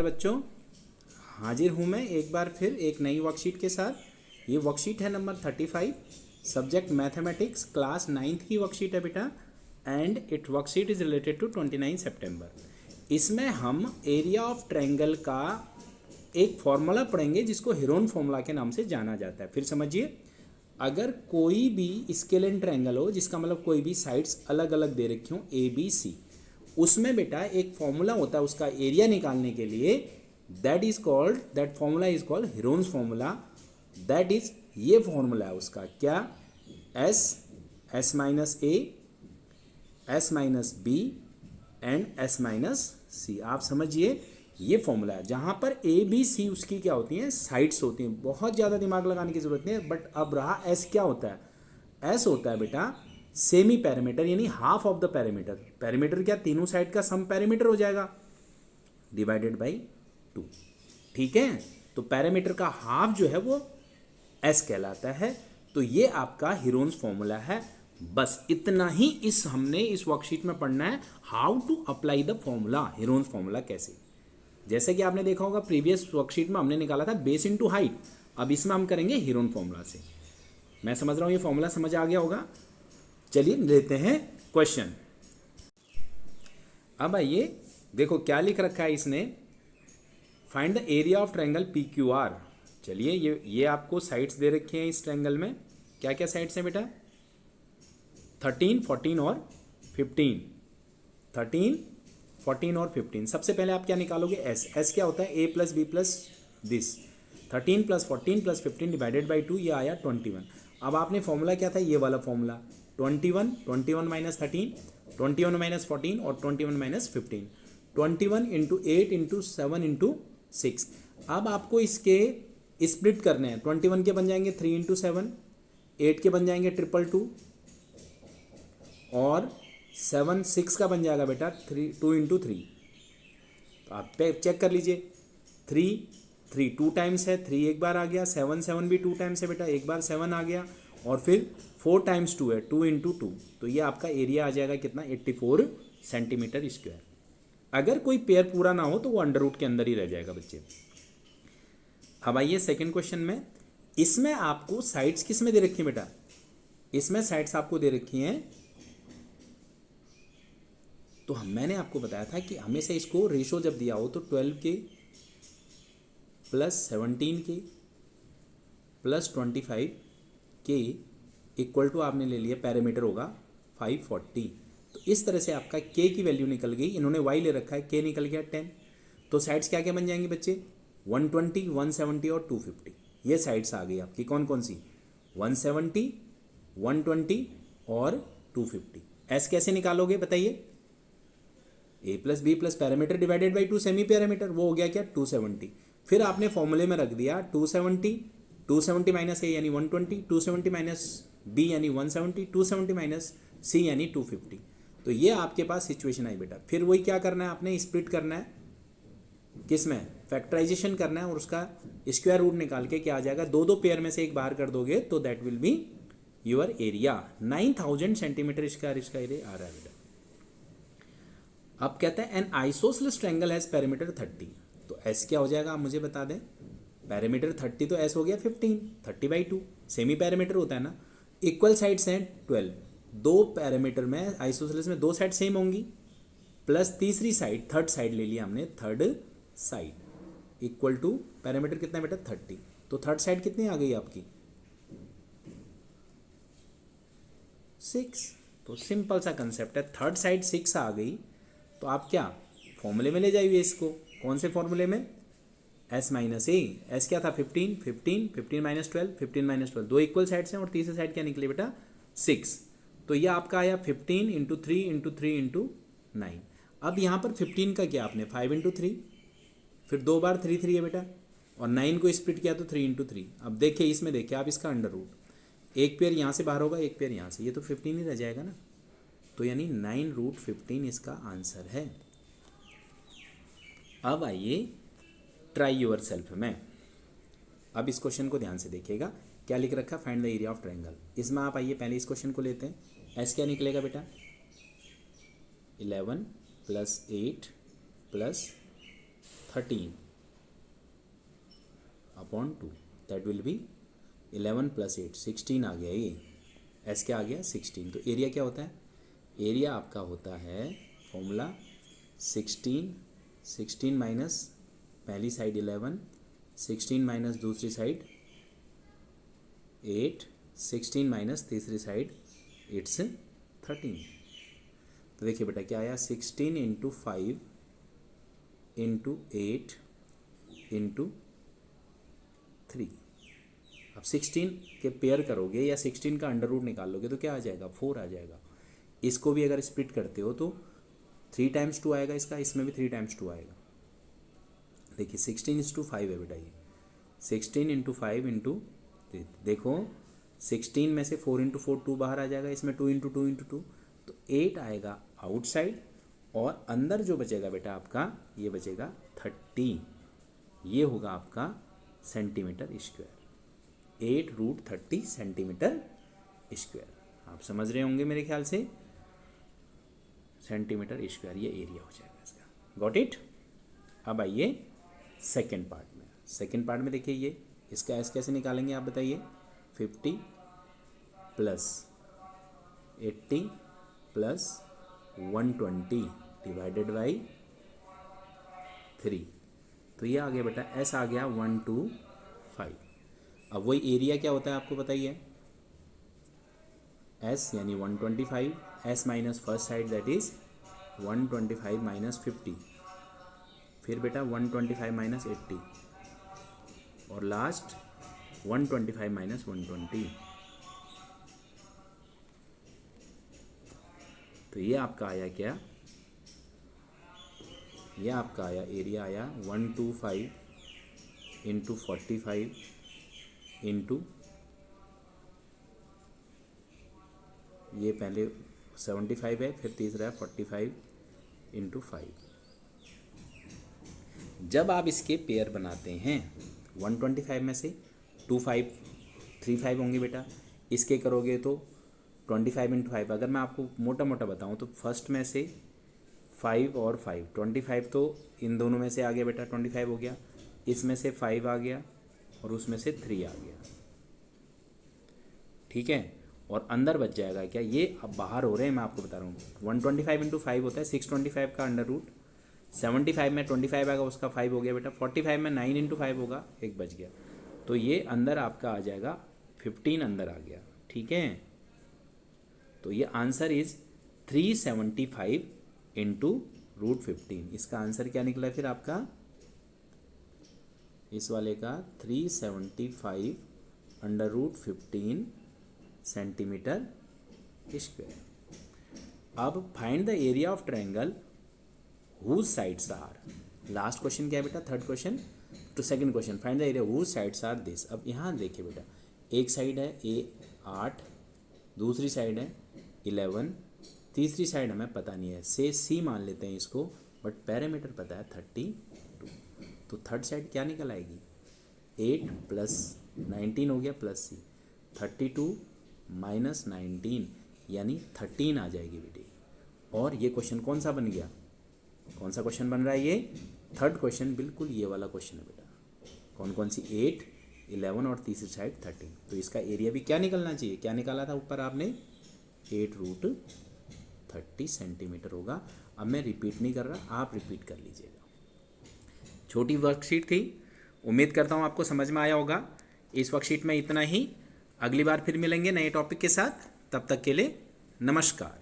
नमस्कार बच्चों, हाजिर हूँ मैं एक बार फिर एक नई वर्कशीट के साथ। ये वर्कशीट है number 35, subject mathematics, class 9th की वर्कशीट है बेटा। And it worksheet is related to 29 सितंबर। इसमें हम एरिया ऑफ ट्रायंगल का एक फॉर्मूला पढ़ेंगे जिसको हेरोन फॉर्मूला के नाम से जाना जाता है। फिर समझिए, अगर कोई भी स्केलेन ट्रायंगल हो, जिसका मतलब कोई भी साइड्स अलग अलग दे रखी हों ए बी सी, उसमें बेटा एक फॉर्मूला होता है उसका एरिया निकालने के लिए। That formula is called Heron's formula. That is, ये फॉर्मूला है उसका क्या, S minus A, S minus B and S minus C. आप समझिए, ये फॉर्मूला है जहाँ पर ए बी सी उसकी क्या होती हैं, साइड्स होती हैं। बहुत ज़्यादा दिमाग लगाने की जरूरत नहीं है। बट अब रहा एस, क्या होता है, एस होता है बेटा सेमी पैरामीटर, यानी half of the parameter. Parameter क्या, तीनों साइड का सम पैरामीटर हो जाएगा डिवाइडेड बाई 2। ठीक है, तो पैरामीटर का हाफ जो है वो एस कहलाता है। तो ये आपका हेरोन्स फॉर्मूला है। बस इतना ही हमने इस वर्कशीट में पढ़ना है, how to apply the formula, Heron's formula कैसे। जैसे कि आपने देखा होगा प्रीवियस वर्कशीट में हमने निकाला था बेस इनटू हाइट, अब इसमें हम करेंगे हेरोन फॉर्मूला से। मैं समझ रहा हूँ ये फॉर्मूला समझ आ गया होगा। चलिए लेते हैं क्वेश्चन। अब आइए देखो क्या लिख रखा है इसने, find the area of triangle P Q R. चलिए ये आपको साइड्स दे रखे हैं इस ट्रायंगल में। क्या क्या साइड्स हैं बेटा, 13, 14 और 15। 13, 14 और 15। सबसे पहले आप क्या निकालोगे, एस क्या होता है, A plus B plus this. 13 plus 14 plus 15 divided by 2, ये आया 21। अब आपने फॉर्मूला क्या था, ये वाला फॉर्मूला 21 माइनस 13, 21 माइनस 14 और 21 माइनस 15। 21 into 8 into 7 into 6। अब आपको इसके स्प्लिट करने हैं। 21 के बन जाएंगे 3 इंटू 7, 8 के बन जाएंगे 222 और 7 6 का बन जाएगा बेटा 2 इंटू 3। तो आप चेक कर लीजिए, 3 2 टाइम्स है, 3 एक बार आ गया, 7 भी 2 टाइम्स है बेटा, एक बार 7 आ गया, और फिर 4 टाइम्स 2 है, 2 इंटू 2। तो ये आपका एरिया आ जाएगा कितना, 84 सेंटीमीटर स्क्वायर। अगर कोई पेयर पूरा ना हो तो वो अंडर रूट के अंदर ही रह जाएगा बच्चे। अब आइए सेकंड क्वेश्चन में। इसमें आपको साइड्स किस में दे रखी है बेटा, इसमें साइड्स आपको दे रखी हैं, तो मैंने आपको बताया था कि हमेशा इसको रेशो जब दिया हो तो 12 के प्लस 17 के प्लस 25 के इक्वल टू आपने ले लिया, पैरामीटर होगा 540। तो इस तरह से आपका के की वैल्यू निकल गई। इन्होंने वाई ले रखा है, के निकल गया 10। तो साइड्स क्या क्या बन जाएंगी बच्चे, 120, 170 और 250। ये साइड्स आ गई आपकी कौन कौन सी, 170, 120 और 250। एस कैसे निकालोगे बताइए, A plus B plus parameter divided by 2 semi parameter, वो हो गया क्या 270। फिर आपने फॉर्मूले में रख दिया 270 माइनस ए यानी 120, 270 माइनस बी यानी 170, 270 माइनस सी यानी 250। तो ये आपके पास सिचुएशन आई बेटा। फिर वही क्या करना है, आपने स्प्लिट करना है, किस में, फैक्टराइजेशन करना है, और उसका स्क्वायर रूट निकाल के क्या आ जाएगा, दो दो पेयर में से एक बाहर कर दोगे तो that will be your area. 9000 centimetre square इसका एरिया आ रहा है बेटा। अब कहते हैं N isosceles triangle has parameter 30। तो एस क्या हो जाएगा आप मुझे बता दें, पैरामीटर 30 तो एस हो गया 15, 30/2 सेमी पैरामीटर होता है ना। इक्वल साइड्स हैं 12, दो पैरामीटर में आइसोसेलेस में दो साइड सेम होंगी, प्लस तीसरी साइड, थर्ड साइड ले लिया हमने, third side equal to parameter कितना बेटा 30। तो थर्ड साइड कितनी आ गई आपकी 6। तो सिंपल सा कंसेप्ट है, थर्ड साइड 6 आ गई तो आप क्या फॉर्मूले में ले जाइए इसको। कौन से फॉर्मूले में, एस माइनस ए, एस क्या था 15, 15 माइनस 12, 15 माइनस 12, दो इक्वल साइड्स हैं और तीसरी साइड क्या निकली बेटा 6। तो ये आपका आया 15 इंटू 3 इंटू 3 इंटू 9। अब यहाँ पर 15 का क्या आपने 5 इंटू 3, फिर दो बार 3 3 है बेटा, और 9 को स्प्लिट किया तो 3 इंटू 3। अब देखिए इसमें देखिए आप इसका अंडर रूट, एक पेयर यहाँ से बाहर होगा, एक पेयर यहाँ से, ये तो 15 ही रह जाएगा ना। तो यानी 9√15 इसका आंसर है। अब आइए ट्राई योर सेल्फ में। अब इस क्वेश्चन को ध्यान से देखिएगा, क्या लिख रखा, find the area of triangle. इसमें आप आइए पहले इस क्वेश्चन को लेते हैं। एस क्या निकलेगा बेटा, 11 plus 8 plus 13 upon 2, that will be 11 + 8 16 आ गया। ये एस क्या आ गया 16। तो एरिया क्या होता है, एरिया आपका होता है फॉर्मूला 16 माइनस पहली साइड 11, 16 माइनस दूसरी साइड 8, 16 माइनस तीसरी साइड इट्स 13। तो देखिए बेटा क्या आया 16 × 5 × 8 × 3। अब 16 के पेयर करोगे या 16 का अंडर रूट निकाल लोगे तो क्या आ जाएगा 4 आ जाएगा। इसको भी अगर स्प्लिट करते हो तो 3 × 2 आएगा इसका, इसमें भी 3 × 2 आएगा। देखिए 16:5 है बेटा, ये 16 × 5 × देखो 16 में से 4 × 4 2 बाहर आ जाएगा, इसमें 2 × 2 × 2 तो 8 आएगा आउटसाइड, और अंदर जो बचेगा बेटा आपका ये बचेगा 30। ये होगा आपका सेंटीमीटर स्क्वायर, 8√30 सेंटीमीटर स्क्वायर। आप समझ रहे होंगे मेरे ख्याल से, सेंटीमीटर स्क्वायर ये एरिया हो जाएगा इसका। Got it. अब आइए सेकेंड पार्ट में। सेकेंड पार्ट में देखिए ये इसका एस कैसे निकालेंगे आप बताइए। 50 + 80 + 120 डिवाइडेड बाई 3। तो ये आ गया बेटा एस आ गया 125। अब वही एरिया क्या होता है आपको बताइए, एस यानी 125, S minus first side that is 125 minus 50, फिर बेटा 125 माइनस 80, और लास्ट 125 माइनस 120। तो ये आपका आया क्या, ये आपका आया एरिया आया 125 × 45 × ये पहले 75 है, फिर तीसरा है 45 × 5। जब आप इसके पेयर बनाते हैं 125 में से 25 35 होंगे बेटा, इसके करोगे तो 25 × 5। अगर मैं आपको मोटा मोटा बताऊं तो फर्स्ट में से 5 और 5, 25 तो इन दोनों में से आ गया बेटा 25 हो गया, इसमें से 5 आ गया और उसमें से 3 आ गया, ठीक है। और अंदर बच जाएगा क्या, ये अब बाहर हो रहे हैं मैं आपको बता रहा हूँ। 125 × 5 होता है 625 का अंडर रूट, 75 में 25 आएगा उसका 5 हो गया बेटा, 45 में 9 × 5 होगा, एक बच गया। तो ये अंदर आपका आ जाएगा 15 अंदर आ गया, ठीक है। तो ये आंसर इज 375 × √15। इसका आंसर क्या निकला फिर आपका, इस वाले का 375 √ 15 सेंटीमीटर स्क्वायर। अब find the area of triangle whose sides are. Last question क्या है बेटा, थर्ड क्वेश्चन। तो second question find the area whose sides are this. अब यहाँ देखिए बेटा, एक साइड है ए 8, दूसरी साइड है 11, तीसरी साइड हमें पता नहीं है, से सी मान लेते हैं इसको, बट पैरामीटर पता है 32। तो थर्ड साइड क्या निकल आएगी, 8 + 19 हो गया प्लस सी, 32 - 19 यानी 13 आ जाएगी बेटे। और ये क्वेश्चन कौन सा बन गया, कौन सा क्वेश्चन बन रहा है ये, थर्ड क्वेश्चन बिल्कुल ये वाला क्वेश्चन है बेटा। कौन कौन सी, 8, 11 और तीसरी साइड 13। तो इसका एरिया भी क्या निकलना चाहिए, क्या निकाला था ऊपर आपने, 8√30 सेंटीमीटर होगा। अब मैं रिपीट नहीं कर रहा, आप रिपीट कर लीजिएगा। छोटी वर्कशीट थी, उम्मीद करता हूँ आपको समझ में आया होगा। इस वर्कशीट में इतना ही, अगली बार फिर मिलेंगे नए टॉपिक के साथ, तब तक के लिए नमस्कार।